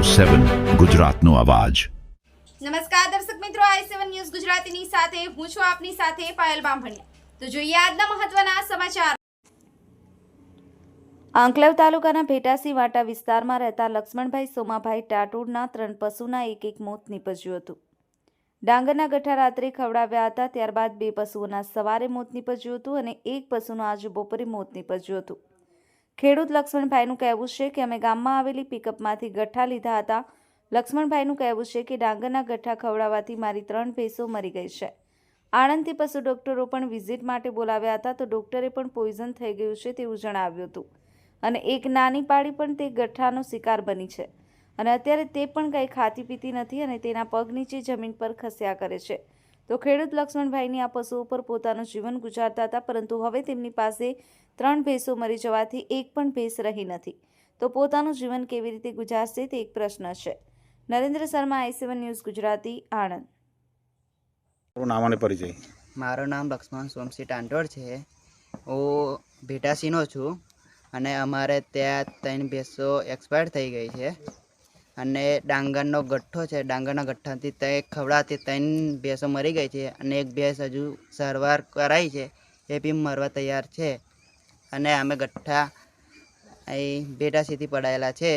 7 ગુજરાતનો અવાજ। નમસ્કાર દર્શક મિત્રો, i7 ન્યૂઝ ગુજરાતીની સાથે હું છું આપની સાથે પાયલ બામભણિયા। તો જોઈએ આજના મહત્વના સમાચાર। આંકલાવ તાલુકાના ભેટાસી વાટા વિસ્તારમાં રહેતા લક્ષ્મણભાઈ સોમાભાઈ ટાટોડના 3 પશુના એક મોત નીપજ્યું હતું। ડાંગરના ગઠ્ઠા રાત્રે ખવડાવ્યા હતા, ત્યારબાદ 2 પશુઓના સવારે મોત નીપજ્યું હતું અને 1 પશુનું આજે બપોરે મોત નીપજ્યું હતું। ખેડૂત લક્ષ્મણભાઈનું કહેવું છે કે અમે ગામમાં આવેલી પિકઅપમાંથી ગઠ્ઠા લીધા હતા। લક્ષ્મણભાઈનું કહેવું છે કે ડાંગરના ગઠ્ઠા ખવડાવવાથી મારી 3 ભેંસો મરી ગઈ છે। આણંદથી પશુ ડોક્ટરો પણ વિઝિટ માટે બોલાવ્યા હતા, તો ડોક્ટરે પણ પોઈઝન થઈ ગયું છે તેવું જણાવ્યું હતું અને એક નાની પાડી પણ તે ગઠ્ઠાનો શિકાર બની છે અને અત્યારે તે પણ કંઈ ખાતી પીતી નથી અને તેના પગ નીચે જમીન પર ખસ્યા કરે છે। તો ખેડૂત લક્ષ્મણભાઈની આ પશુઓ પર પોતાનું જીવન ગુજારતા હતા, પરંતુ હવે તેમની પાસે 3 ભેંસો મરી જવાથી એક પણ ભેંસ રહી નથી, તો પોતાનું જીવન કેવી રીતે ગુજારશે તે એક પ્રશ્ન છે। Narendra Sharma, i7 news Gujarati, Anand. નામ અને પરિચય। મારું નામ લક્ષ્મણ સોમસિંહ ટાંટોડ છે। હું ભેટાસીનો છું અને અમારે ત્યાં 3 ભેંસો એક્સપાયર થઈ ગઈ છે અને ડાંગરનો ગઠ્ઠો છે, ડાંગરના ગઠ્ઠાથી તે ખવડાવતી 3 ભેંસો મરી ગઈ છે અને એક ભેંસ હજુ સારવાર કરાઈ છે, એ બી મરવા તૈયાર છે અને અમે ગઠ્ઠા અહીં ભેટાસીથી પડાયેલા છે,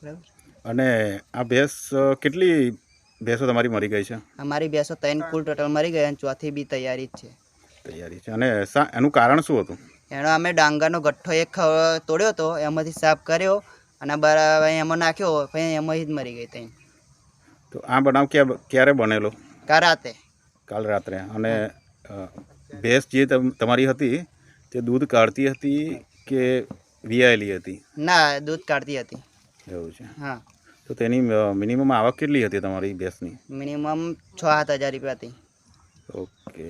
બરાબર। અને આ ભેંસ કેટલી ભેંસો તમારી મરી ગઈ છે? અમારી ભેંસો 3 કુલ ટોટલ મરી ગઈ અને ચોથી બી તૈયારી જ છે। તૈયારી છે। અને એનું કારણ શું હતું? એનો અમે ડાંગરનો ગઠ્ઠો એક તોડ્યો હતો, એમાંથી સાફ કર્યો અને બરાબર એમાં નાખ્યો, પછી એમાં જ મરી ગઈ 3। તો આ બનાવ ક્યારે બનેલો? કાલ રાત્રે। અને ભેંસ જે તમારી હતી તે દૂધ કાઢતી હતી કે વિયાયેલી હતી? ના, દૂધ કાઢતી હતી। એવું છે? હા। તો તેની મિનિમમ આવક કેટલી હતી તમારી ભેંસની? મિનિમમ 6-7 હજાર રૂપિયા હતી। ઓકે।